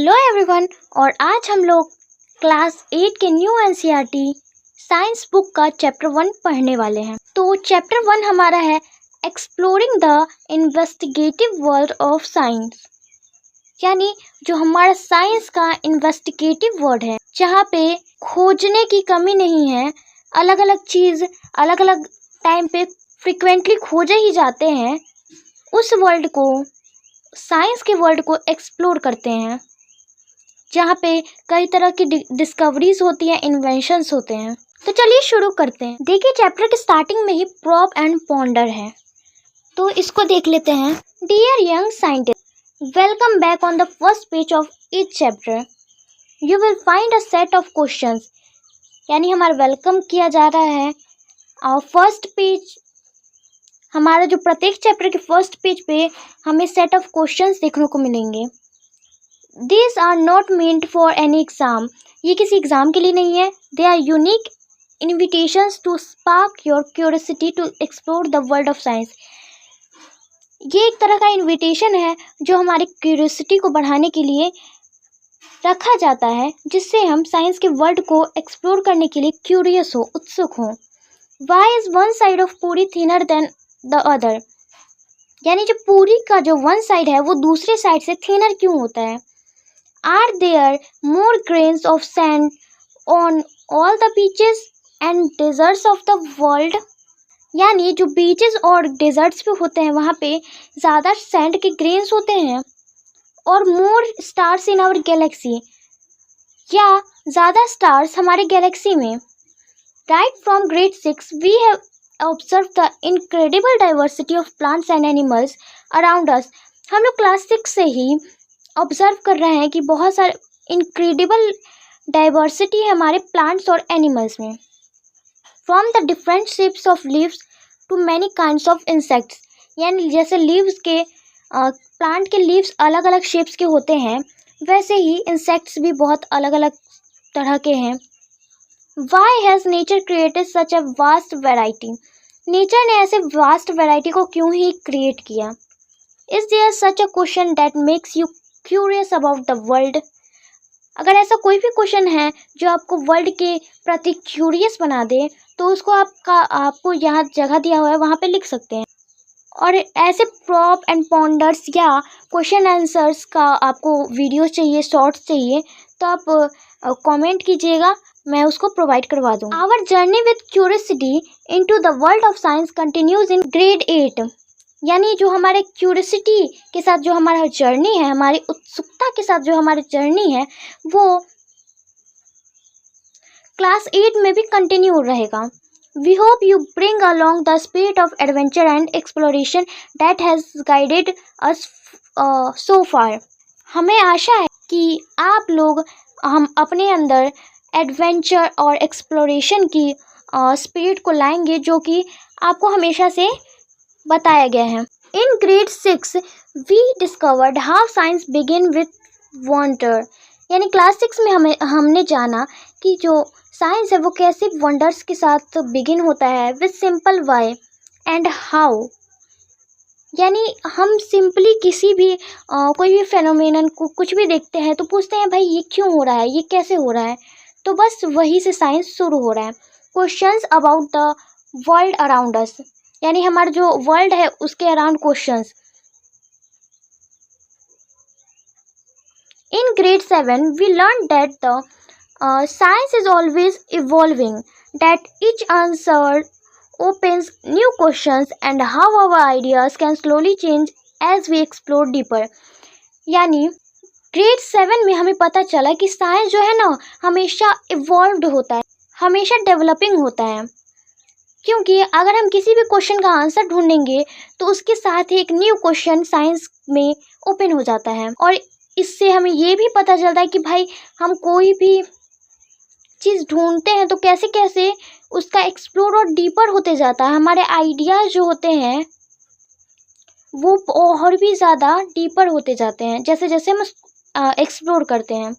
Hello everyone. और आज हम लोग क्लास 8 के न्यू एनसीईआरटी साइंस बुक का चैप्टर 1 पढ़ने वाले हैं। तो चैप्टर 1 हमारा है exploring the investigative world of science, यानी जो हमारा साइंस का इन्वेस्टिगेटिव वर्ल्ड है, जहाँ पे खोजने की कमी नहीं है। अलग अलग चीज़ अलग अलग टाइम पे फ्रिक्वेंटली खोजे ही जाते हैं। उस वर्ल्ड को, साइंस के वर्ल्ड को एक्सप्लोर करते हैं, जहाँ पे कई तरह की डिस्कवरीज होती हैं, इन्वेंशंस होते हैं। तो चलिए शुरू करते हैं। देखिए चैप्टर के स्टार्टिंग में ही प्रॉप एंड पॉन्डर है, तो इसको देख लेते हैं। Dear young scientist, welcome back on the first page of each chapter you will find a set of questions, यानी हमारा वेलकम किया जा रहा है। और फर्स्ट पेज, हमारा जो प्रत्येक चैप्टर के फर्स्ट पेज पे हमें सेट ऑफ क्वेश्चंस देखने को मिलेंगे। These are not meant for any exam. ये किसी एग्ज़ाम के लिए नहीं है। They are unique invitations to spark your curiosity to explore the world of science. ये एक तरह का इनविटेशन है जो हमारी क्यूरियोसिटी को बढ़ाने के लिए रखा जाता है, जिससे हम साइंस के वर्ल्ड को एक्सप्लोर करने के लिए क्यूरियस हो, उत्सुक हो। Why is one side of पूरी thinner than the other? यानी जो पूरी का जो वन साइड है वो दूसरे साइड से थिनर क्यों होता है? Are there more grains of sand on all the beaches and deserts of the world? यानी जो बीचेस और डेजर्ट्स पे होते हैं वहाँ पे ज़्यादा सैंड के ग्रेन्स होते हैं। और more stars in our galaxy, या ज़्यादा स्टार्स हमारे गैलेक्सी में। Right from grade 6 we have observe the incredible diversity of plants and animals around us. हम लोग क्लास 6 से ही ऑब्जर्व कर रहे हैं कि बहुत सारे इनक्रेडिबल डाइवर्सिटी है हमारे प्लांट्स और एनिमल्स में। From the different shapes of leaves to many kinds of insects, यानी जैसे लीव्स के प्लांट के लीव्स अलग अलग शेप्स के होते हैं, वैसे ही इंसेक्ट्स भी बहुत अलग अलग तरह के हैं। Why has nature created such a vast variety? Nature ने ऐसे वास्ट वैरायटी को क्यों ही क्रिएट किया? Is there such a question that makes you curious about the world? अगर ऐसा कोई भी क्वेश्चन है जो आपको वर्ल्ड के प्रति क्यूरियस बना दे, तो उसको आपको यहाँ जगह दिया हुआ है वहाँ पे लिख सकते हैं। और ऐसे प्रॉप एंड पॉन्डर्स या क्वेश्चन आंसर्स का आपको वीडियो चाहिए, शॉर्ट्स चाहिए, तो आप कमेंट कीजिएगा, मैं उसको प्रोवाइड करवा दूँ। Our journey with curiosity into the world of science continues in grade 8, यानी जो हमारे क्यूरियोसिटी के साथ जो हमारा जर्नी है, हमारी उत्सुकता के साथ जो हमारी जर्नी है, वो क्लास 8 में भी कंटिन्यू रहेगा। We hope you bring along the spirit of adventure and exploration that has guided us so far. हमें आशा है कि आप लोग हम अपने अंदर एडवेंचर और एक्सप्लोरेशन की स्पिरिट को लाएंगे, जो कि आपको हमेशा से बताया गया है। In grade 6 we discovered how science begin with wonder, यानी क्लास 6 में हमने जाना कि जो साइंस है वो कैसे वंडर्स के साथ बिगिन होता है। With simple why and how, यानी हम सिंपली किसी भी कोई भी फेनोमेनन को कुछ भी देखते हैं तो पूछते हैं भाई ये क्यों हो रहा है, ये कैसे हो रहा है। तो बस वही से साइंस शुरू हो रहा है। Questions about the world around us, यानी हमारा जो वर्ल्ड है उसके around questions. In grade 7 we learn that the science is always evolving, that each answer opens new questions and how our ideas can slowly change as we explore deeper। यानी grade 7 में हमें पता चला कि science जो है ना हमेशा इवॉल्व्ड होता है, हमेशा डेवलपिंग होता है। क्योंकि अगर हम किसी भी क्वेश्चन का आंसर ढूंढेंगे तो उसके साथ ही एक न्यू क्वेश्चन साइंस में ओपन हो जाता है। और इससे हमें ये भी पता चलता है कि भाई हम कोई भी चीज़ ढूंढते हैं तो कैसे कैसे उसका एक्सप्लोर और डीपर होते जाता है। हमारे आइडियाज़ जो होते हैं वो और भी ज़्यादा डीपर होते जाते हैं जैसे जैसे हम एक्सप्लोर करते हैं।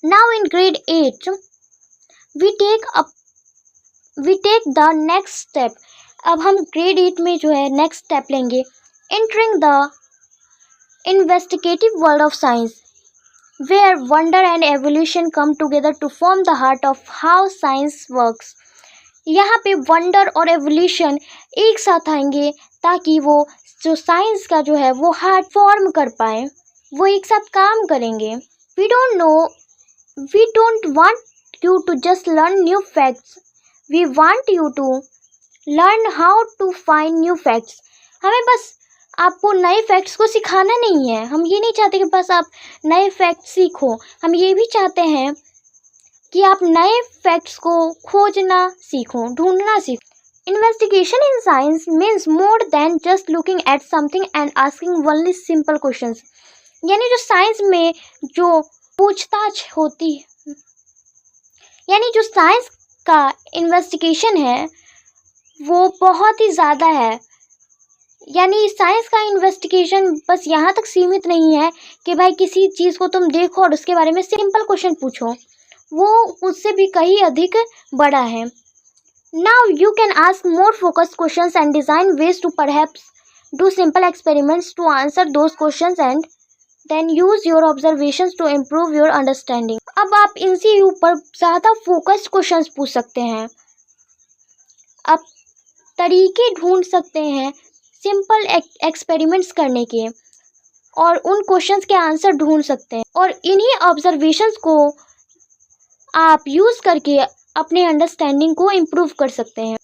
Now in grade 8 we take the next step. अब हम ग्रेड 8 में जो है नेक्स्ट स्टेप लेंगे, entering the investigative world of science, where wonder and evolution come together to form the heart of how science works. यहाँ पे वंडर और एवोल्यूशन एक साथ आएंगे ताकि वो जो साइंस का जो है वो हार्ट फॉर्म कर पाए, वो एक साथ काम करेंगे. We don't want you to just learn new facts, we want you to learn how to find new facts. हमें बस आपको नए फैक्ट्स को सिखाना नहीं है. हम ये नहीं चाहते कि बस आप नए फैक्ट्स सीखो. हम ये भी चाहते हैं कि आप नए फैक्ट्स को खोजना सीखो, ढूंढना सीखो. Investigation in science means more than just looking at something and asking only simple questions. यानी जो साइंस में जो पूछताछ होती है, यानी जो साइंस का इन्वेस्टिगेशन है वो बहुत ही ज़्यादा है. यानी साइंस का इन्वेस्टिगेशन बस यहाँ तक सीमित नहीं है कि भाई किसी चीज़ को तुम देखो और उसके बारे में सिंपल क्वेश्चन पूछो. वो उससे भी कहीं अधिक बड़ा है. Now you can ask more focused questions and design ways to perhaps do simple experiments to answer those questions and then use your observations to improve your understanding. अब आप इनसे ऊपर ज़्यादा फोकस्ड क्वेश्चंस पूछ सकते हैं. आप तरीके ढूंढ सकते हैं सिंपल एक्सपेरिमेंट्स करने के और उन क्वेश्चंस के आंसर ढूंढ सकते हैं और इन्हीं ऑब्जर्वेशंस को आप यूज़ करके अपने अंडरस्टैंडिंग को इम्प्रूव कर सकते हैं.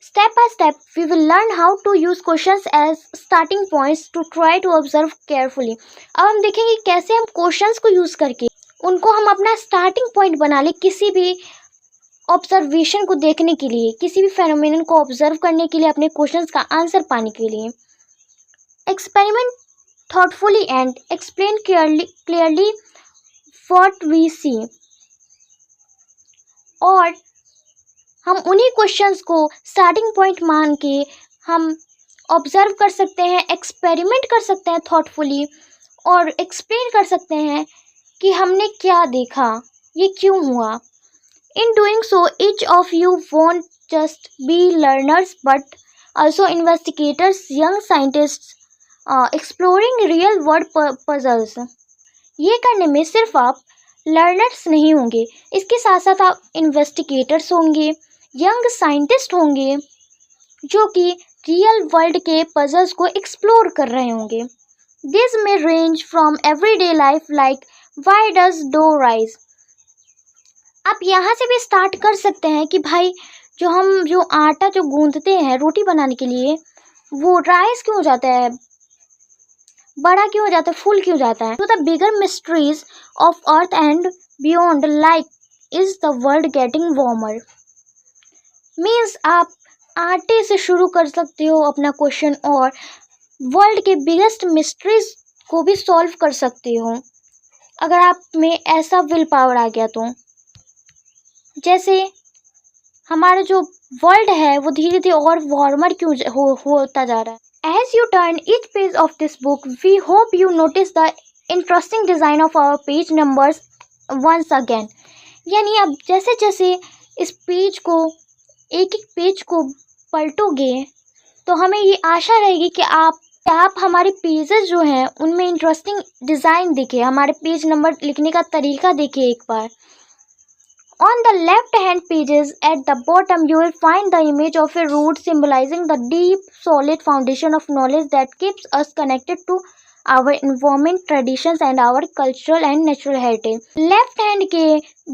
Step by step we will learn how to use questions as starting points to try to observe carefully. अब हम देखेंगे कैसे हम क्वेश्चंस को यूज़ करके उनको हम अपना स्टार्टिंग पॉइंट बना लें किसी भी ऑब्जर्वेशन को देखने के लिए, किसी भी फेनोमेनन को ऑब्जर्व करने के लिए, अपने क्वेश्चंस का आंसर पाने के लिए. Experiment thoughtfully and explain clearly what we see. और हम उन्हीं क्वेश्चंस को स्टार्टिंग पॉइंट मान के हम ऑब्जर्व कर सकते हैं, एक्सपेरिमेंट कर सकते हैं थॉटफुली और एक्सप्लेन कर सकते हैं कि हमने क्या देखा, ये क्यों हुआ. In doing so, each of you won't just be learners but also investigators, young scientists, exploring real world puzzles. ये करने में सिर्फ आप लर्नर्स नहीं होंगे, इसके साथ साथ आप इन्वेस्टिगेटर्स होंगे, यंग साइंटिस्ट होंगे जो कि रियल वर्ल्ड के पजल्स को एक्सप्लोर कर रहे होंगे. These may range from everyday life like why does dough rise. आप यहाँ से भी स्टार्ट कर सकते हैं कि भाई जो आटा जो गूंथते हैं रोटी बनाने के लिए वो राइस क्यों हो जाता है, बड़ा क्यों हो जाता है, फुल क्यों जाता है. तो the bigger mysteries of earth and beyond like is the world getting warmer. Means आप आटे से शुरू कर सकते हो अपना क्वेश्चन और वर्ल्ड के बिगेस्ट मिस्ट्रीज को भी सॉल्व कर सकते हो अगर आप में ऐसा विल पावर आ गया तो. जैसे हमारा जो वर्ल्ड है वो धीरे धीरे और वार्मर क्यों होता जा रहा है. As you turn each page of this book we hope you notice the interesting design of our page numbers once again. यानी अब जैसे जैसे इस पेज को एक एक पेज को पलटोगे तो हमें ये आशा रहेगी कि आप हमारे पेजेस जो हैं उनमें इंटरेस्टिंग डिज़ाइन देखें, हमारे पेज नंबर लिखने का तरीका देखें एक बार. On the left hand pages at the bottom you will find the image of a root symbolizing the deep solid foundation of knowledge that keeps us connected to our environment, traditions and our cultural and natural heritage. Left hand के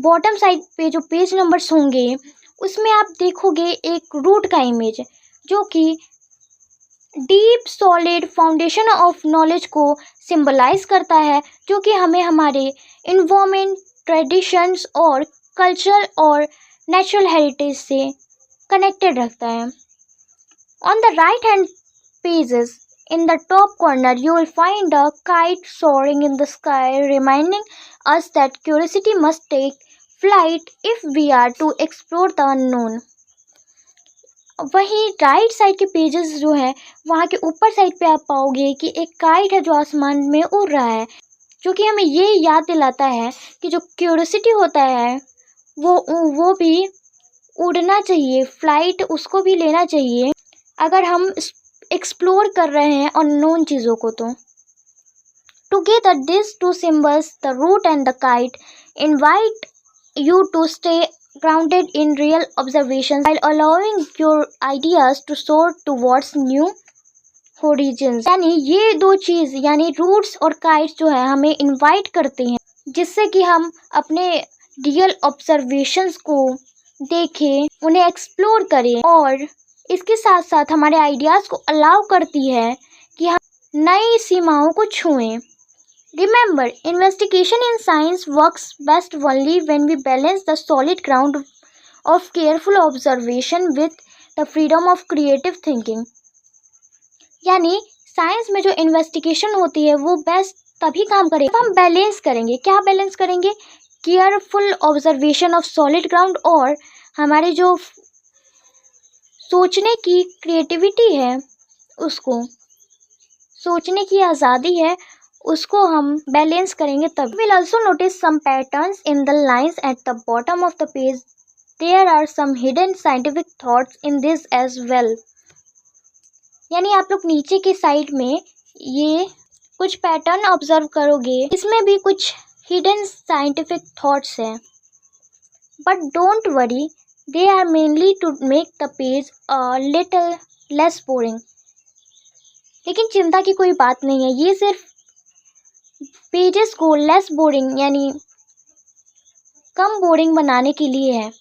bottom side पे जो page numbers होंगे उसमें आप देखोगे एक root का image जो कि deep solid foundation of knowledge को सिंबलाइज करता है, जो कि हमें हमारे इन्वायरमेंट, ट्रेडिशंस और कल्चर और नेचुरल हेरिटेज से कनेक्टेड रखता है. On the right hand pages in the top corner you will find a kite soaring in the sky reminding us that curiosity must take flight if we are to explore the unknown. वहीं right side के pages जो हैं वहाँ के ऊपर side पे आप पाओगे कि एक काइट है जो आसमान में उड़ रहा है, जो कि हमें ये याद दिलाता है कि जो क्यूरियोसिटी होता है वो भी उड़ना चाहिए, फ्लाइट उसको भी लेना चाहिए अगर हम एक्सप्लोर कर रहे हैं अननोन चीज़ों को. तो Together, these two symbols, the root and the kite, invite you to stay grounded in real observations while allowing your ideas to soar towards new horizons. यानी ये दो चीज़ यानी रूट्स और काइट्स जो है हमें इनवाइट करते हैं जिससे कि हम अपने रियल ऑब्जर्वेशंस को देखें, उन्हें एक्सप्लोर करें और इसके साथ साथ हमारे आइडियाज़ को अलाउ करती है कि हम नई सीमाओं को छुएं. Remember, investigation in science works best only when we balance the solid ground of careful observation with the freedom of creative thinking. यानी साइंस में जो इन्वेस्टिगेशन होती है वो बेस्ट तभी काम करेगी जब हम बैलेंस करेंगे. क्या बैलेंस करेंगे? Careful observation of solid ground और हमारे जो सोचने की क्रिएटिविटी है, उसको सोचने की आज़ादी है, उसको हम बैलेंस करेंगे तब. Will also notice some patterns in the lines at the bottom of the page. There are some hidden scientific thoughts in this as well. यानी आप लोग नीचे के साइड में ये कुछ पैटर्न ऑब्जर्व करोगे, इसमें भी कुछ हिडन साइंटिफिक थॉट्स हैं. But don't worry, they are mainly to make the page a little less boring. लेकिन चिंता की कोई बात नहीं है, ये सिर्फ पेजेस को लेस बोरिंग यानी कम बोरिंग बनाने के लिए है.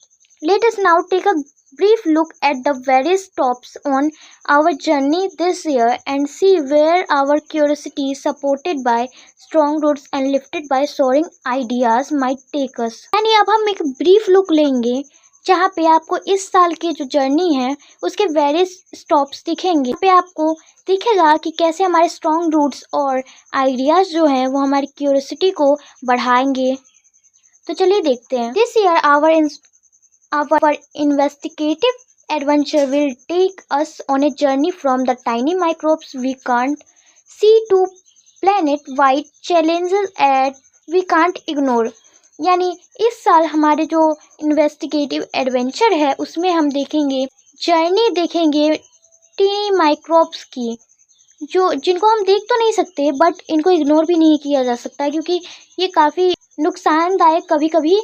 Let us now take a brief look at the various stops on our journey this year and see where our curiosity, supported by strong roots and lifted by soaring ideas, might take us. यानी अब हम एक brief look लेंगे जहाँ पे आपको इस साल की जो जर्नी है उसके वेरियस स्टॉप्स दिखेंगे. यहाँ पे आपको दिखेगा कि कैसे हमारे स्ट्रॉन्ग रूट्स और आइडियाज़ जो हैं वो हमारी क्यूरियोसिटी को बढ़ाएंगे. तो चलिए देखते हैं. This year our investigative adventure will take us on a journey from the tiny microbes we can't see to planet-wide challenges that we can't ignore. यानी इस साल हमारे जो इन्वेस्टिगेटिव एडवेंचर है उसमें हम जर्नी देखेंगे टीनी माइक्रोब्स की, जिनको हम देख तो नहीं सकते बट इनको इग्नोर भी नहीं किया जा सकता क्योंकि ये काफ़ी नुकसानदायक कभी कभी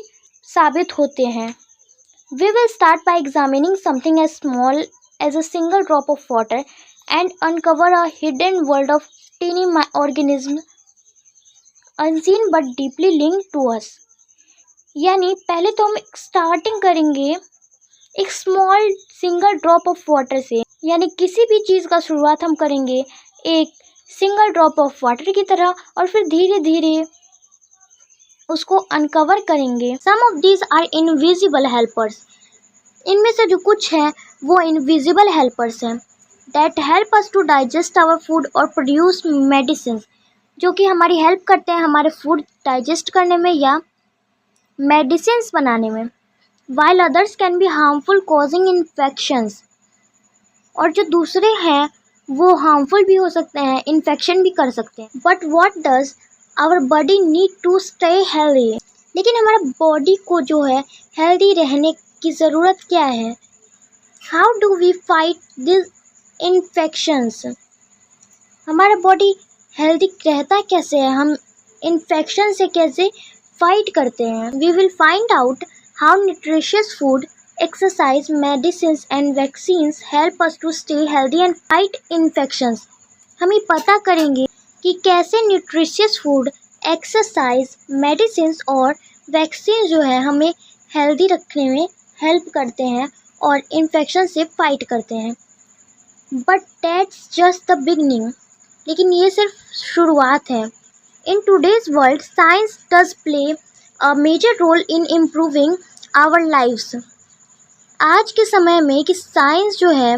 साबित होते हैं. We will start by examining something as small as a single drop of water and uncover a hidden world of tiny organisms unseen but deeply linked to us. यानी पहले तो हम स्टार्टिंग करेंगे एक small single drop of water से. यानी किसी भी चीज़ का शुरुआत हम करेंगे एक सिंगल ड्रॉप ऑफ वाटर की तरह और फिर धीरे धीरे उसको अनकवर करेंगे. Some of these are invisible helpers. इनमें से जो कुछ है वो इनविजिबल हेल्पर्स हैं that help us to digest our food और प्रोड्यूस मेडिसिन, जो कि हमारी हेल्प करते हैं हमारे फूड डाइजेस्ट करने में या मेडिसिन बनाने में. While others can be harmful causing infections. और जो दूसरे हैं वो हार्मफुल भी हो सकते हैं, इन्फेक्शन भी कर सकते हैं. But what does our body need to stay healthy. लेकिन हमारा बॉडी को जो है हेल्दी रहने की ज़रूरत क्या है? How do we fight this infections. हमारा बॉडी हेल्दी रहता कैसे है, हम इन्फेक्शन से कैसे फाइट करते हैं? We will find out how nutritious food, exercise, medicines and vaccines help us to stay healthy and fight infections. हम ये पता करेंगे कि कैसे न्यूट्रिशियस फूड, एक्सरसाइज, मेडिसिन और वैक्सीन जो है हमें हेल्दी रखने में हेल्प करते हैं और इन्फेक्शन से फाइट करते हैं. But that's just the beginning. लेकिन ये सिर्फ शुरुआत है. In today's world science does play a major role in improving our lives. आज के समय में कि साइंस जो है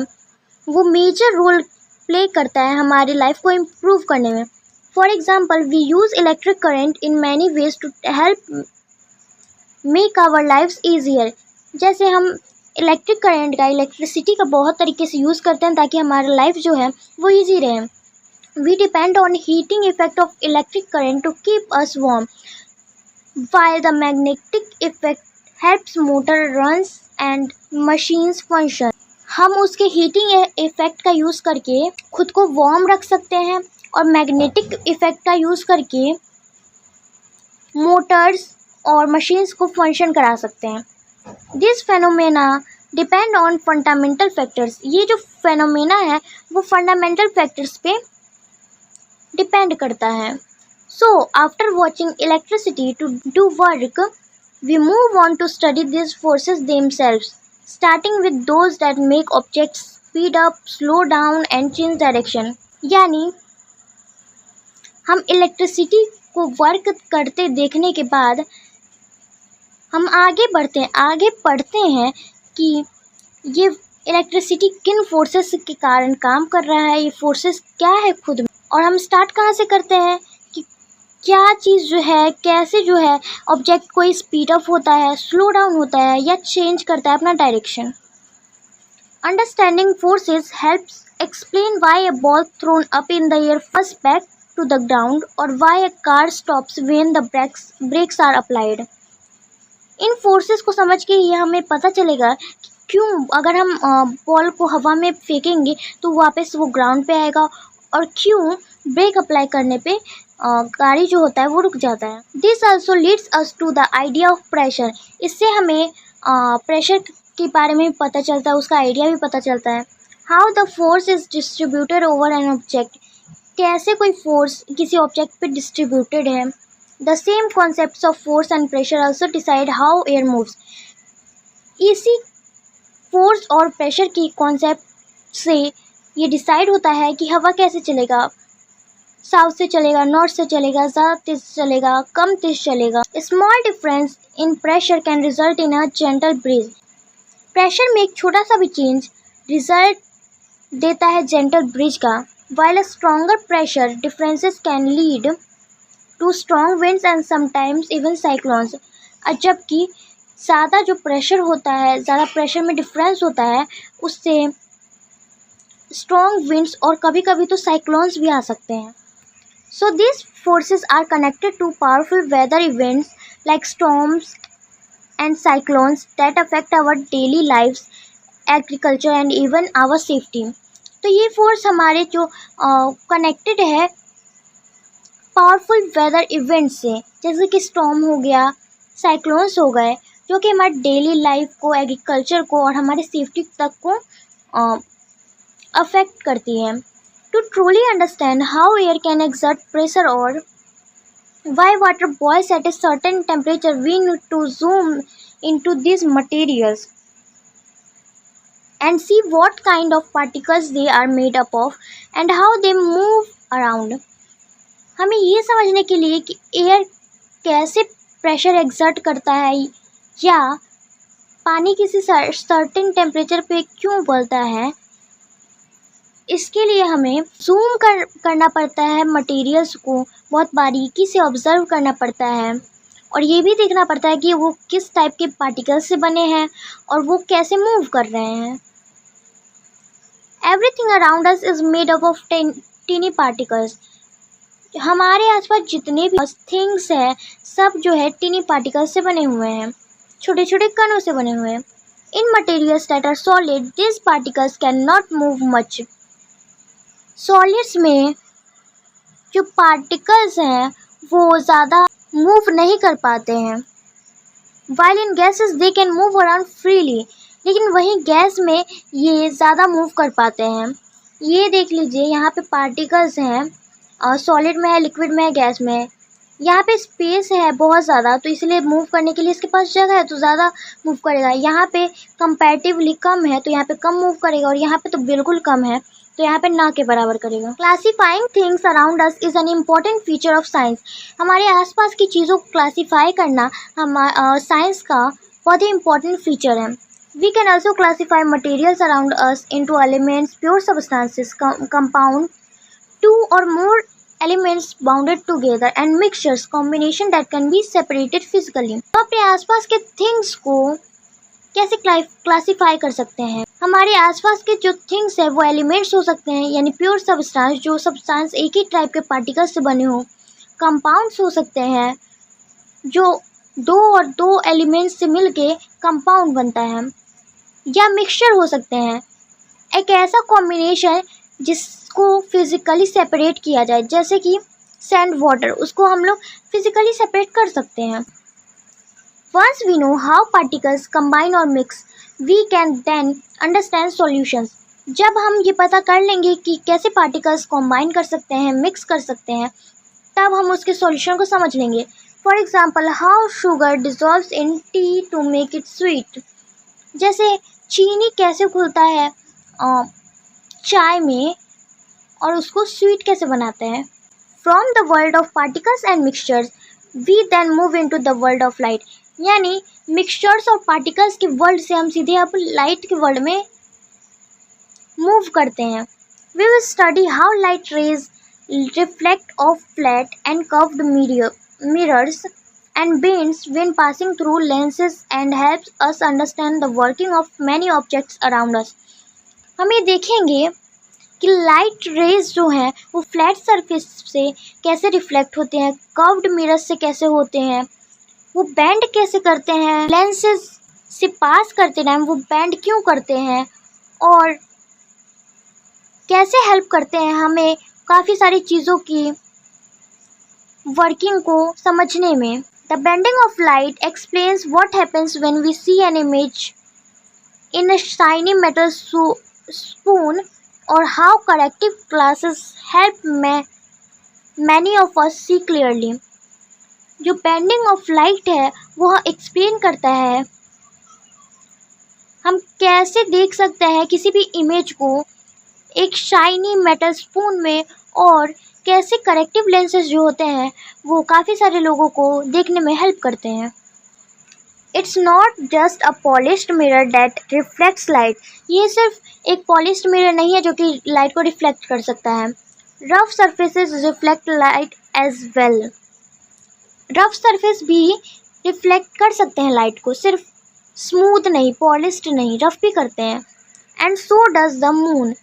वो मेजर रोल प्ले करता है हमारी लाइफ को इम्प्रूव करने में. For example, we use electric current in many ways to help make our lifes easier. जैसे हम इलेक्ट्रिक करंट का, इलेक्ट्रिसिटी का बहुत तरीके से यूज़ करते हैं ताकि हमारा लाइफ जो है वो ईजी रहे. We depend on heating effect of electric current to keep us warm, while the magnetic effect helps motor runs and machines function. हम उसके हीटिंग इफेक्ट का यूज़ करके खुद को वार्म रख सकते हैं और मैग्नेटिक इफेक्ट का यूज़ करके मोटर्स और मशीन्स को फंक्शन करा सकते हैं। This phenomena depend on fundamental factors. ये जो फेनोमेना है वो फंडामेंटल फैक्टर्स पे डिपेंड करता है। So after watching electricity to do work, we move on to study this forces themselves, starting with those that make objects speed up, slow down and change direction। यानी हम electricity को work करते देखने के बाद हम आगे पढ़ते हैं कि ये इलेक्ट्रिसिटी किन फोर्सेस के कारण काम कर रहा है, ये फोर्सेस क्या है खुद में। और हम स्टार्ट कहाँ से करते हैं कि क्या चीज़ जो है, कैसे जो है ऑब्जेक्ट कोई स्पीड अप होता है, स्लो डाउन होता है या चेंज करता है अपना direction. Understanding forces helps explain why a ball thrown up in the air first back to the ground और why a car stops when the brakes are applied. इन फोर्सेस को समझ के ये हमें पता चलेगा कि क्यों अगर हम बॉल को हवा में फेंकेंगे तो वापस वो ग्राउंड पे आएगा और क्यों ब्रेक अप्लाई करने पे गाड़ी जो होता है वो रुक जाता है। This also leads us to the idea of pressure. इससे हमें प्रेशर के बारे में पता चलता है, उसका आइडिया भी पता चलता है। How the force is distributed over an object. कैसे कोई फोर्स किसी ऑब्जेक्ट पे डिस्ट्रीब्यूटेड है। The same concepts of force and pressure also decide how air moves। इसी फोर्स और प्रेशर की कॉन्सेप्ट से ये डिसाइड होता है कि हवा कैसे चलेगा, साउथ से चलेगा, नॉर्थ से चलेगा, ज़्यादा तेज चलेगा, कम तेज चलेगा। Small difference in pressure can result in a gentle breeze. Pressure में एक छोटा सा भी चेंज रिजल्ट देता है जेंटल ब्रीज का। while a stronger pressure differences can lead to strong winds and sometimes even cyclones। जबकि ज़्यादा जो प्रेशर होता है, ज़्यादा प्रेशर में डिफरेंस होता है, उससे स्ट्रॉन्ग विंड्स और कभी कभी तो साइक्लोन्स भी आ सकते हैं। So this forces are connected to powerful weather events like storms and cyclones that affect our daily lifes, agriculture and even our safety. तो ये फोर्स हमारे जो कनेक्टेड है पावरफुल वेदर इवेंट से, जैसे कि स्टॉर्म हो गया, साइक्लोन्स हो गए, जो कि हमारे डेली लाइफ को, एग्रीकल्चर को और हमारे सेफ्टी तक को अफेक्ट करती है। To truly understand how air can exert pressure और why water boils at a certain temperature, we need to zoom into these materials and see what kind of particles they are made up of and how they move around। हमें ये समझने के लिए कि air कैसे pressure exert करता है या पानी किसी सर्टेन टेम्परेचर पे क्यों उबलता है, इसके लिए हमें जूम करना पड़ता है, मटेरियल्स को बहुत बारीकी से ऑब्जर्व करना पड़ता है और ये भी देखना पड़ता है कि वो किस टाइप के पार्टिकल्स से बने हैं और वो कैसे मूव कर रहे हैं। Everything around us is made up of tiny particles. हमारे आसपास जितने भी थिंग्स हैं सब जो है टीनी पार्टिकल्स से बने हुए हैं, छोटे छोटे कणों से बने हुए हैं। In materials that are solid this particles can not move much. Solids में जो पार्टिकल्स हैं वो ज़्यादा मूव नहीं कर पाते हैं। While in gases they can move around freely. लेकिन वहीं गैस में ये ज़्यादा मूव कर पाते हैं। ये देख लीजिए, यहाँ पे पार्टिकल्स हैं, सॉलिड में है, लिक्विड में है, गैस में है। यहाँ पे स्पेस है बहुत ज़्यादा, तो इसलिए मूव करने के लिए इसके पास जगह है तो ज़्यादा मूव करेगा। यहाँ पे कंपैरेटिवली कम है तो यहाँ पे कम मूव करेगा और यहाँ पे तो बिल्कुल कम है तो यहाँ पे ना के बराबर करेगा। Classifying things around us is an important feature of science. हमारे आसपास की चीज़ों को क्लासीफाई करना साइंस का बहुत ही इम्पॉर्टेंट फीचर है। We can also classify materials around us into elements, pure substances, compound, two or more elements bounded together and mixtures, combination that can be separated physically. तो अपने आसपास के थिंग्स को कैसे क्लासीफाई कर सकते हैं? हमारे आसपास के जो थिंग्स है वो एलिमेंट्स हो सकते हैं, यानी प्योर सब्सटेंस, जो सब्सटेंस एक ही टाइप के पार्टिकल्स से बने हो। कंपाउंड्स हो सकते हैं जो दो और दो एलिमेंट्स से मिलके कंपाउंड बनता है, या मिक्सचर हो सकते हैं, एक ऐसा कॉम्बिनेशन जिसको फिजिकली सेपरेट किया जाए, जैसे कि सैंड वाटर, उसको हम लोग फिजिकली सेपरेट कर सकते हैं। Once we know how particles combine or mix, we can then understand solutions. जब हम ये पता कर लेंगे कि कैसे पार्टिकल्स कॉम्बाइन कर सकते हैं, मिक्स कर सकते हैं, तब हम उसके सॉल्यूशन को समझ लेंगे। For example, how sugar dissolves in tea to make it sweet. जैसे चीनी कैसे घुलता है चाय में और उसको स्वीट कैसे बनाते हैं। From the world of particles and mixtures we then move into the world of light. यानी मिक्सचर्स और पार्टिकल्स के वर्ल्ड से हम सीधे अब लाइट के वर्ल्ड में मूव करते हैं। We will study how light rays reflect off flat and curved mirrors and bends when passing through lenses and helps us understand the working of many objects around us. हम ये देखेंगे कि light rays जो हैं वो flat surface से कैसे reflect होते हैं, कर्व्ड मिरर्स से कैसे होते हैं, वो बैंड कैसे करते हैं, लेंसेज से पास करते टाइम वो बैंड क्यों करते हैं, और कैसे हेल्प करते हैं हमें काफ़ी सारी चीज़ों की वर्किंग को समझने में। The bending of light explains what happens when we see an image in a shiny metal spoon और how corrective glasses help many of us see clearly. जो बेंडिंग ऑफ लाइट है वो एक्सप्लेन करता है हम कैसे देख सकते हैं किसी भी इमेज को एक शाइनी मेटल स्पून में, और कैसे करेक्टिव लेंसेज जो होते हैं वो काफ़ी सारे लोगों को देखने में हेल्प करते हैं। It's not just a polished mirror that reflects light. ये सिर्फ एक पॉलिश्ड मिरर नहीं है जो कि लाइट को रिफ्लेक्ट कर सकता है। Rough surfaces reflect light as well. Rough surface भी रिफ्लेक्ट कर सकते हैं लाइट को, सिर्फ स्मूथ नहीं, पॉलिश्ड नहीं, रफ भी करते हैं। And so does the moon,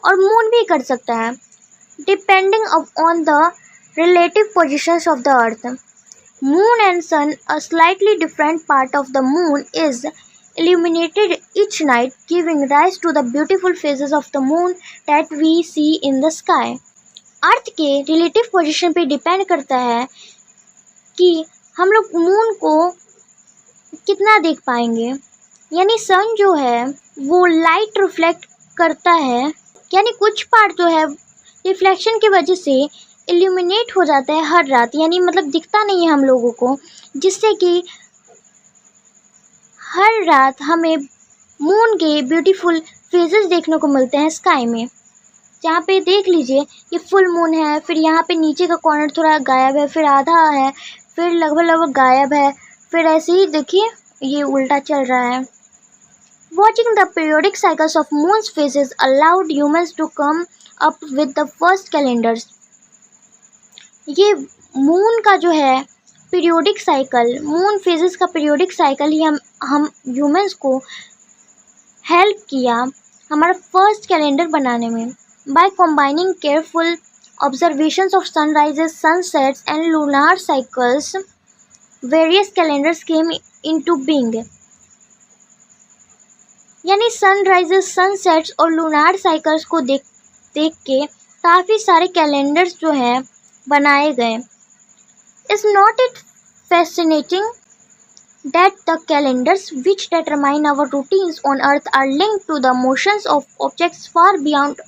और मून भी कर सकता है। Depending on the relative positions of the earth, moon and sun, a slightly different part of the moon is illuminated each night, giving rise to the beautiful phases of the moon that we see in the sky. अर्थ के relative position पे depend करता है कि हम लोग moon को कितना देख पाएंगे। यानी सन जो है वो लाइट रिफ्लेक्ट करता है, यानी कुछ पार्ट जो है रिफ्लेक्शन की वजह से इल्यूमिनेट हो जाता है हर रात, यानी मतलब दिखता नहीं है हम लोगों को, जिससे कि हर रात हमें मून के ब्यूटीफुल फेजेस देखने को मिलते हैं स्काई में। जहाँ पे देख लीजिए ये फुल मून है, फिर यहाँ पे नीचे का कॉर्नर थोड़ा गायब है, फिर आधा है, फिर लगभग गायब है, फिर ऐसे ही देखिए ये उल्टा चल रहा है। Watching the periodic cycles of moon's phases allowed humans to come up with the first calendars. ये मून का जो है पीरियोडिक साइकिल, मून फेजेस का पीरियोडिक साइकिल ही हम ह्यूमंस को हेल्प किया हमारा फर्स्ट कैलेंडर बनाने में। By combining careful observations of sunrises, sunsets and lunar cycles, various calendars came into being. यानी सनराइजेस, सनसेट्स और लूनार साइकिल्स को देख के काफ़ी सारे कैलेंडर्स जो हैं बनाए गए। Is not it fascinating that the calendars which determine our routines on earth are linked to the motions of objects far beyond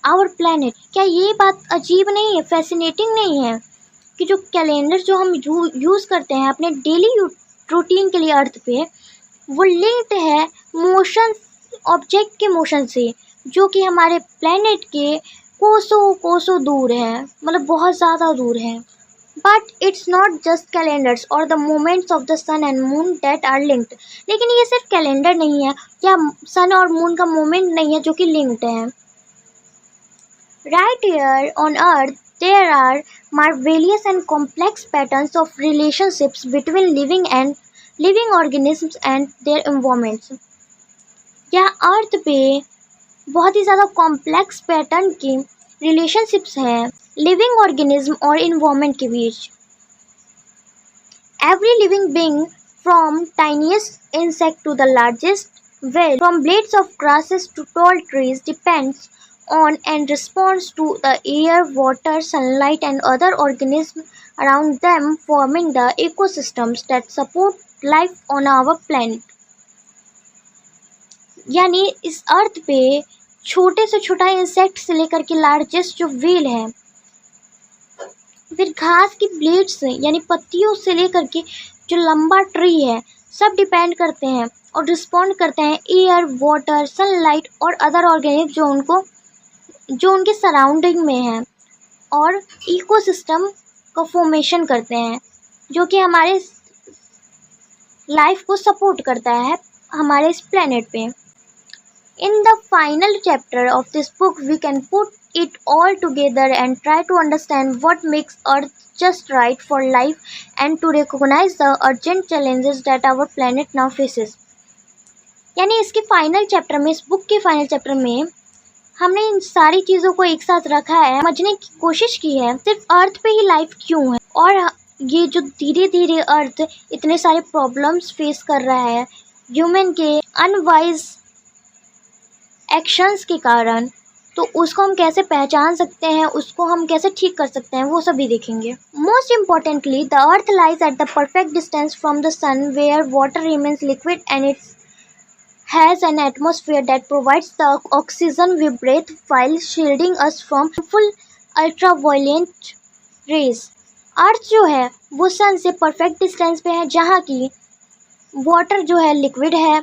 our planet? क्या ये बात अजीब नहीं है, फैसिनेटिंग नहीं है कि जो कैलेंडर जो हम यूज़ करते हैं अपने डेली रूटीन के लिए अर्थ पे, वो लिंक्ड है मोशन, ऑब्जेक्ट के मोशन से, जो कि हमारे प्लेनेट के कोसों दूर है, मतलब बहुत ज़्यादा दूर है। But it's not just calendars or the movements of the sun and moon that are linked. लेकिन ये सिर्फ कैलेंडर नहीं है या सन और मून का मूवमेंट नहीं है जो कि लिंक्ड है। Right here on earth there are marvelous and complex patterns of relationships between living organisms and their environments. यहाँ अर्थ पे बहुत ही ज़्यादा कॉम्प्लेक्स पैटर्न की रिलेशनशिप्स हैं लिविंग ऑर्गेनिज्म और इन्वायरमेंट के बीच। Every living being from tiniest insect to the largest Well, from blades of grasses to tall trees depends on and responds to the air, water, sunlight and other organisms around them, forming the ecosystems that support life on our planet. यानी इस अर्थ पे छोटे से छोटा insect से लेकर के largest जो व्हेल है, फिर घास की ब्लेड्स यानी पत्तियों से लेकर के जो लंबा ट्री है, सब डिपेंड करते हैं और रिस्पॉन्ड करते हैं एयर, वाटर, सनलाइट और अदर ऑर्गेनिज्म जो उनके सराउंडिंग में हैं और इकोसिस्टम का फॉर्मेशन करते हैं, जो कि हमारे लाइफ को सपोर्ट करता है हमारे इस प्लेनेट पे. In the final chapter of this book, we can put it all together and try to understand what makes Earth just right for life and to recognize the urgent challenges that our planet now faces. यानी इसके final chapter में, इस book के final chapter में हमने इन सारी चीज़ों को एक साथ रखा है, समझने की कोशिश की है सिर्फ अर्थ पे ही लाइफ क्यों है और ये जो धीरे धीरे अर्थ इतने सारे प्रॉब्लम्स फेस कर रहा है ह्यूमन के अनवाइज एक्शंस के कारण, तो उसको हम कैसे पहचान सकते हैं, उसको हम कैसे ठीक कर सकते हैं, वो सभी देखेंगे. Most importantly, the earth lies at the perfect distance from the sun where water remains liquid and it's has an atmosphere that provides the oxygen we breathe while shielding us from full ultraviolet rays. अर्थ जो है वो सन से perfect distance पे है, जहाँ की water जो है लिक्विड है,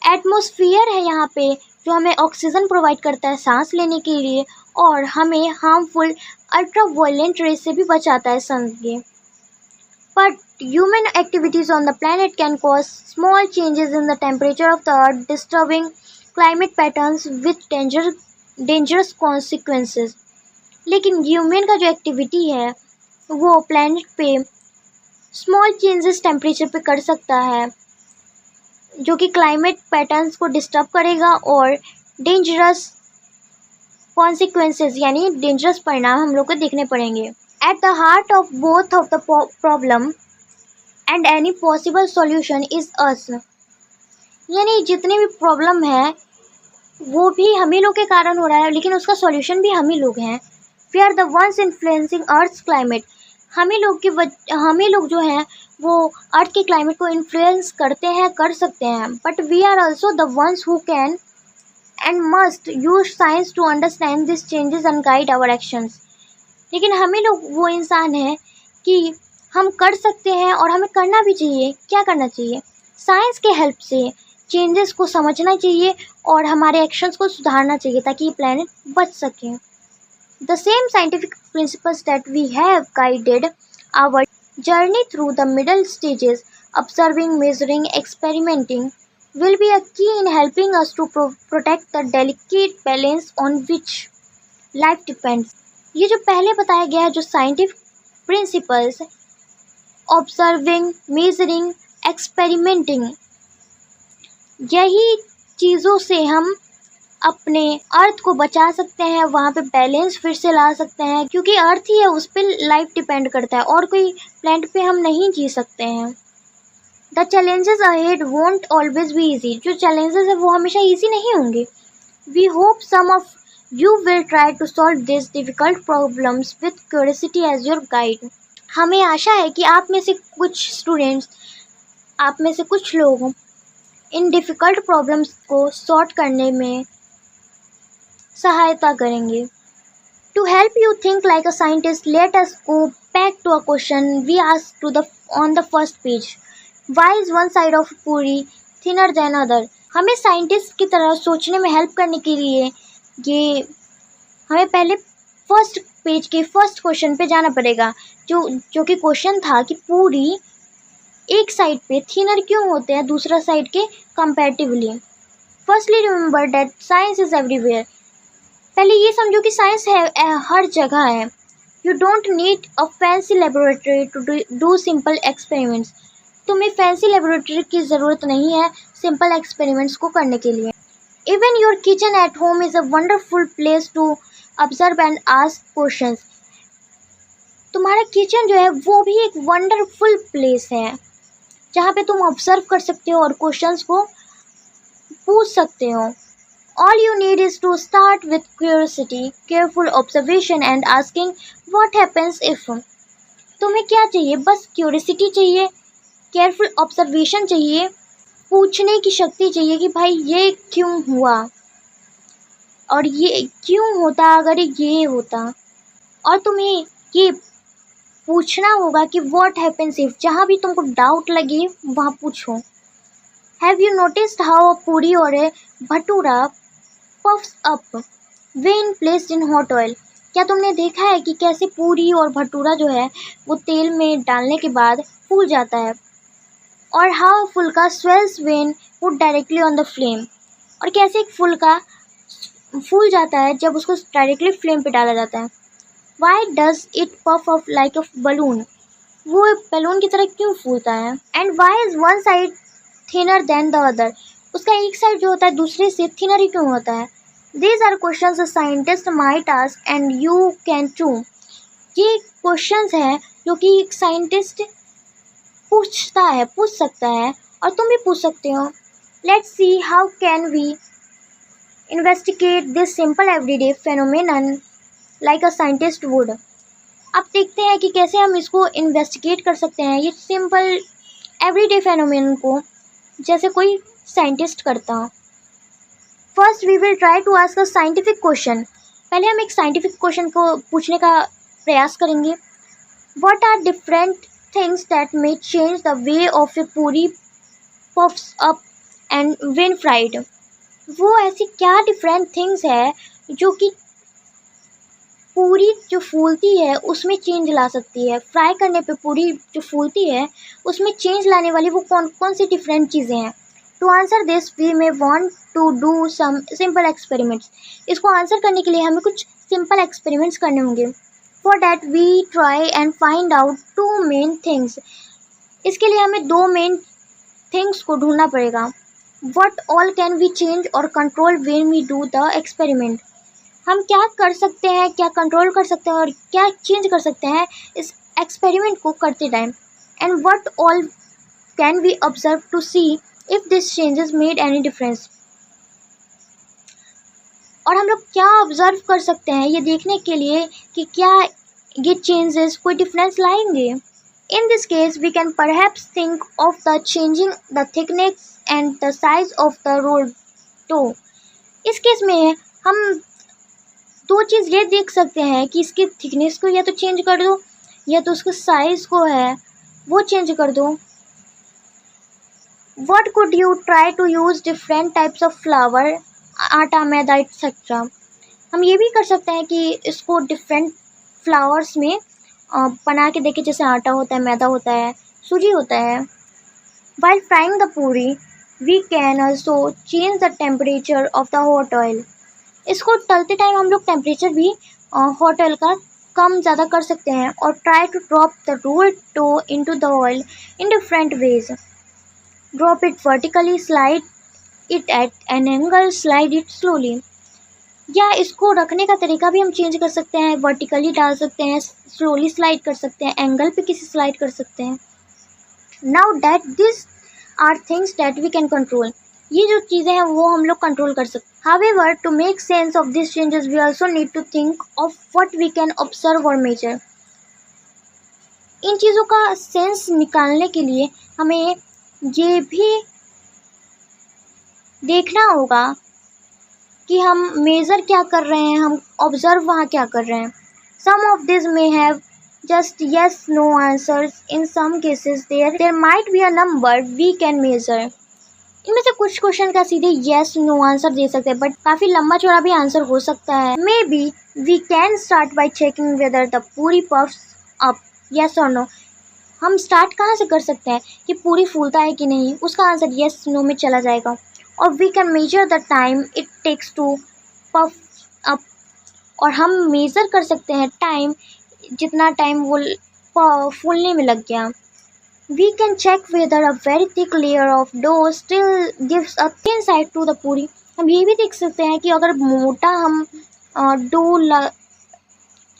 एटमॉस्फेयर है यहाँ पे जो हमें ऑक्सीजन प्रोवाइड करता है सांस लेने के लिए और हमें हार्मफुल अल्ट्रावायलेट रेज से भी बचाता है सन के. But human activities on the planet can cause small changes in the temperature of the earth, disturbing climate patterns with dangerous consequences. लेकिन ह्यूमन का जो एक्टिविटी है वो प्लैनेट पे स्मॉल चेंजेस टेम्परेचर पे कर सकता है, जो कि क्लाइमेट पैटर्न्स को डिस्टर्ब करेगा और डेंजरस कॉन्सिक्वेंसेस यानी डेंजरस परिणाम हम लोग को देखने पड़ेंगे. At the heart of both of the problem and any possible solution is us. यानी जितने भी प्रॉब्लम है वो भी हम ही लोग के कारण हो रहा है, लेकिन उसका सॉल्यूशन भी हम ही लोग हैं. We are the ones influencing Earth's climate. हम ही लोग जो हैं वो अर्थ के क्लाइमेट को इन्फ्लुएंस करते हैं, कर सकते हैं. But we are also the ones who can and must use science to understand these changes and guide our actions. लेकिन हमें लोग वो इंसान हैं कि हम कर सकते हैं और हमें करना भी चाहिए. क्या करना चाहिए? साइंस के हेल्प से चेंजेस को समझना चाहिए और हमारे एक्शंस को सुधारना चाहिए ताकि ये प्लेनेट बच सके. The same scientific principles that we have guided our journey through the middle stages, observing, measuring, experimenting, will be a key in helping us to protect the delicate balance on which life depends. ये जो पहले बताया गया है जो scientific principles, observing, measuring, experimenting, यही चीज़ों से हम अपने अर्थ को बचा सकते हैं, वहाँ पे बैलेंस फिर से ला सकते हैं, क्योंकि अर्थ ही है, उस पर लाइफ डिपेंड करता है और कोई प्लैनेट पे हम नहीं जी सकते हैं. The challenges ahead won't always be easy. जो चैलेंजेस है वो हमेशा ईजी नहीं होंगे. We hope some of You will try to solve these difficult problems with curiosity as your guide. हमें आशा है कि आप में से कुछ लोग इन डिफ़िकल्ट प्रॉब्लम्स को सॉर्ट करने में सहायता करेंगे. To help you think like a scientist, let us go back to a question we asked on the first page. Why is one side of puri thinner than other? हमें scientist की तरह सोचने में help करने के लिए ये हमें पहले फर्स्ट पेज के फर्स्ट क्वेश्चन पे जाना पड़ेगा, जो कि क्वेश्चन था कि पूरी एक साइड पे थिनर क्यों होते हैं दूसरा साइड के comparatively. Firstly remember that science is everywhere. पहले ये समझो कि साइंस है हर जगह है. You don't need a fancy laboratory to do simple experiments. तुम्हें फैंसी लेबोरेटरी की ज़रूरत नहीं है सिंपल एक्सपेरिमेंट्स को करने के लिए. Even your kitchen at home is a wonderful place to observe and ask questions. तुम्हारा किचन जो है वो भी एक वंडरफुल प्लेस है जहाँ पे तुम ऑब्जर्व कर सकते हो और क्वेश्चंस को पूछ सकते हो। All you need is to start with curiosity, careful observation and asking what happens if। तुम्हें क्या चाहिए? बस क्यूरियोसिटी चाहिए, केयरफुल ऑब्जर्वेशन चाहिए, पूछने की शक्ति चाहिए कि भाई ये क्यों हुआ और ये क्यों होता अगर ये होता। और तुम्हें ये पूछना होगा कि व्हाट हैपेंस इफ, जहाँ भी तुमको डाउट लगे वहाँ पूछो। Have you noticed how a puri or a bhatura puffs up when placed in hot oil? क्या तुमने देखा है कि कैसे पूरी और भटूरा जो है वो तेल में डालने के बाद फूल जाता है? और हाउ फुल्का swells when put directly on the flame, और कैसे एक फुल्का फूल जाता है जब उसको डायरेक्टली फ्लेम पे डाला जाता है। Why does it puff up like a balloon, वो बैलून की तरह क्यों फूलता है? And why is one side thinner than the other, उसका एक साइड जो होता है दूसरे से थिनर ही क्यों होता है? These are questions a scientist might ask and you can too। ये क्वेश्चंस हैं जो कि एक साइंटिस्ट पूछ सकता है और तुम भी पूछ सकते हो। Let's see how can we investigate this simple everyday phenomenon like a scientist would। अब देखते हैं कि कैसे हम इसको इन्वेस्टिगेट कर सकते हैं, ये सिंपल एवरीडे फेनोमेनन को, जैसे कोई साइंटिस्ट करता हो। First we will try to ask a scientific question. पहले हम एक साइंटिफिक क्वेश्चन को पूछने का प्रयास करेंगे। What are different things that may change the way of a puri puffs up and when fried. वो ऐसी क्या डिफरेंट थिंग्स है जो कि पूरी जो फूलती है उसमें चेंज ला सकती है, फ्राई करने पे पूरी जो फूलती है उसमें चेंज लाने वाली वो कौन कौन सी डिफरेंट चीज़ें हैं? To answer this we may want to do some simple experiments. इसको आंसर करने के लिए हमें कुछ सिंपल एक्सपेरिमेंट्स करने होंगे। For that we try and find out two main things. इसके लिए हमें दो मेन थिंग्स को ढूंढना पड़ेगा। What all can we change और control when we do the experiment. हम क्या कर सकते हैं, क्या कंट्रोल कर सकते हैं और क्या चेंज कर सकते हैं इस एक्सपेरिमेंट को करते time. And what all can we observe to see if this changes made any difference. और हम लोग क्या ऑब्जर्व कर सकते हैं ये देखने के लिए कि क्या ये चेंजेस कोई डिफरेंस लाएंगे। In this case we can perhaps think of the changing the thickness and the size of the roll dough. इस केस में हम दो चीज़ ये देख सकते हैं कि इसकी थिकनेस को या तो चेंज कर दो या तो उसके साइज़ को है वो चेंज कर दो। What could you try to use different types of flour, आटा, मैदा एक्सेट्रा। हम ये भी कर सकते हैं कि इसको डिफरेंट फ्लावर्स में बना के देखें, जैसे आटा होता है, मैदा होता है, सूजी होता है। While frying the puri, we can also change the temperature of the hot oil। इसको तलते टाइम हम लोग टेम्परेचर भी हॉट ऑयल का कम ज़्यादा कर सकते हैं। और try to drop the rolled dough into the oil in different ways. Drop it vertically, slide it at an angle, slide it slowly. या इसको रखने का तरीका भी हम चेंज कर सकते हैं, वर्टिकली डाल सकते हैं, स्लोली स्लाइड कर सकते हैं, एंगल पे किसी स्लाइड कर सकते हैं। Now that this are things that we can control. ये जो चीज़ें हैं वो हम लोग कंट्रोल कर सकते हैं। However, to make sense of these changes, we also need to think of what we can observe or measure। इन चीज़ों का सेंस निकालने के लिए हमें ये भी देखना होगा कि हम मेज़र क्या कर रहे हैं, हम ऑब्ज़र्व वहाँ क्या कर रहे हैं। Some of these may have just yes no answers। In some cases there might be a number we can measure। इनमें से कुछ क्वेश्चन का सीधे येस नो आंसर दे सकते हैं, बट काफ़ी लंबा चौड़ा भी आंसर हो सकता है। Maybe we can start by checking whether the puri puffs up, yes और नो। हम स्टार्ट कहाँ से कर सकते हैं कि पूरी फूलता है कि नहीं, उसका आंसर येस नो में चला जाएगा। और we can measure the time it takes to puff up, और हम मेज़र कर सकते हैं टाइम, जितना टाइम वो फूलने में लग गया। We can check whether a very thick layer of dough still gives a thin side to the पूरी। हम ये भी देख सकते हैं कि अगर मोटा हम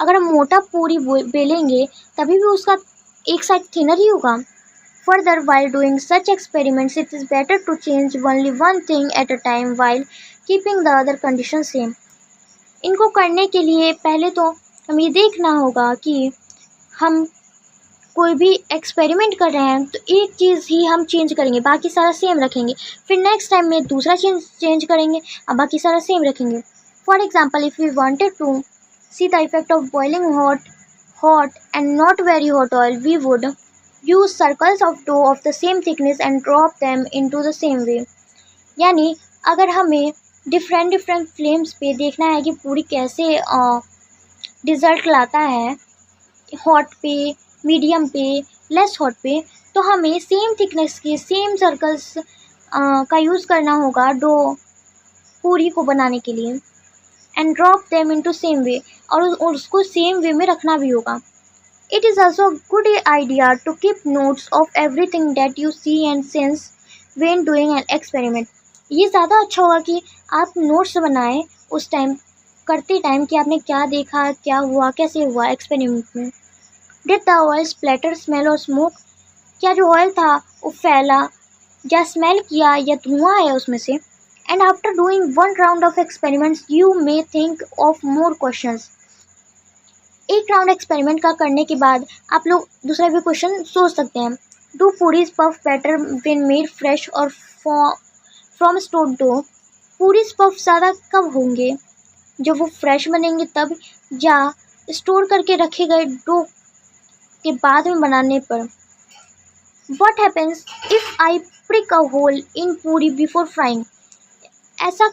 अगर हम मोटा पूरी बेलेंगे तभी भी उसका एक साइड थिनर ही होगा। Further, while doing such experiments, it is better to change only one thing at a time while keeping the other conditions same. इनको करने के लिए पहले तो हमें ये देखना होगा कि हम कोई भी एक्सपेरिमेंट कर रहे हैं तो एक चीज़ ही हम चेंज करेंगे, बाकी सारा सेम रखेंगे। फिर नेक्स्ट टाइम में दूसरा चेंज करेंगे और बाकी सारा सेम रखेंगे। For example, if we wanted to see the effect of boiling hot and not very hot oil, we would use circles of dough of the same thickness and drop them into the same way. यानी अगर हमें different flames पे देखना है कि पूरी कैसे result लाता है, हॉट पे, मीडियम पे, लेस हॉट पे, तो हमें सेम थिकनेस के सेम सर्कल्स का यूज़ करना होगा डो पूरी को बनाने के लिए। And drop them into same way, और उसको सेम वे में रखना भी होगा। It is also good idea to keep notes of everything that you see and sense when doing an experiment. ये ज़्यादा अच्छा होगा कि आप नोट्स बनाएं उस टाइम करते टाइम कि आपने क्या देखा, क्या हुआ, कैसे हुआ एक्सपेरिमेंट में। Did the oil splatter, smell और स्मोक, क्या जो ऑयल था वो फैला या स्मेल किया या धुआं आया उसमें से। And after doing one round of experiments, you may think of more questions. एक राउंड एक्सपेरिमेंट का करने के बाद आप लोग दूसरा भी क्वेश्चन सोच सकते हैं। Do puris puff better when made fresh और from stored dough? Puris puff ज़्यादा कब होंगे, जब वो फ्रेश बनेंगे तब, या स्टोर करके रखे गए डो के बाद में बनाने पर? What happens if I prick a hole in पूरी before frying? ऐसा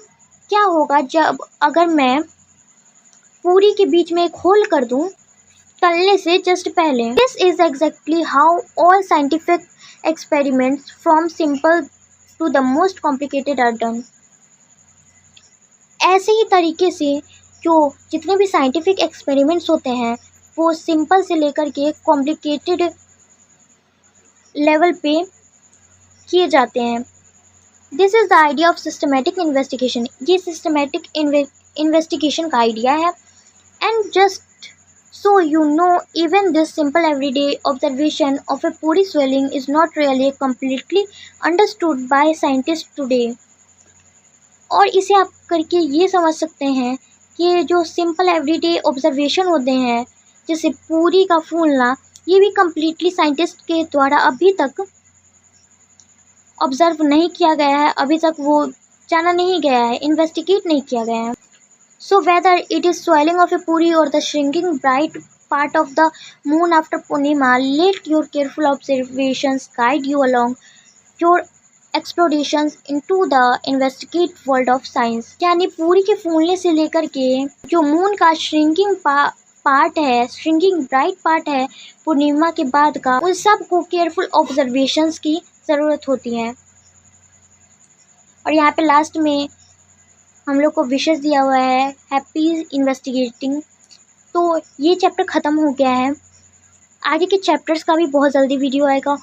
क्या होगा जब अगर मैं पूरी के बीच में एक होल कर दूं तलने से जस्ट पहले? This is exactly how all scientific experiments from simple to the most complicated are done. ऐसे ही तरीके से जो जितने भी साइंटिफिक एक्सपेरिमेंट्स होते हैं वो सिंपल से लेकर के कॉम्प्लिकेटेड लेवल पे किए जाते हैं। This is the idea of systematic investigation. ये सिस्टमेटिक इन्वेस्टिगेशन का आइडिया है। And just so you know, even this simple everyday observation of a puri swelling is not really completely understood by scientist today. और इसे आप करके ये समझ सकते हैं कि जो सिंपल एवरीडे ऑब्जर्वेशन होते हैं जैसे पूरी का फूलना, ये भी कम्प्लीटली साइंटिस्ट के द्वारा अभी तक ऑब्जर्व नहीं किया गया है, अभी तक वो जाना नहीं गया है, इन्वेस्टिगेट नहीं किया गया है। So whether it is swelling of a puri or the shrinking bright part of the moon after Purnima, let your careful observations guide you along your explorations into the investigate world of science. यानी पूरी के फूलने से लेकर के जो moon का shrinking part है, श्रिंकिंग ब्राइट पार्ट है पूर्णिमा के बाद का, उन सब को केयरफुल ऑब्जर्वेशंस की ज़रूरत होती है। और यहाँ पे लास्ट में हम लोग को विशेष दिया हुआ है हैप्पी इन्वेस्टिगेटिंग। तो ये चैप्टर ख़त्म हो गया है। आगे के चैप्टर्स का भी बहुत जल्दी वीडियो आएगा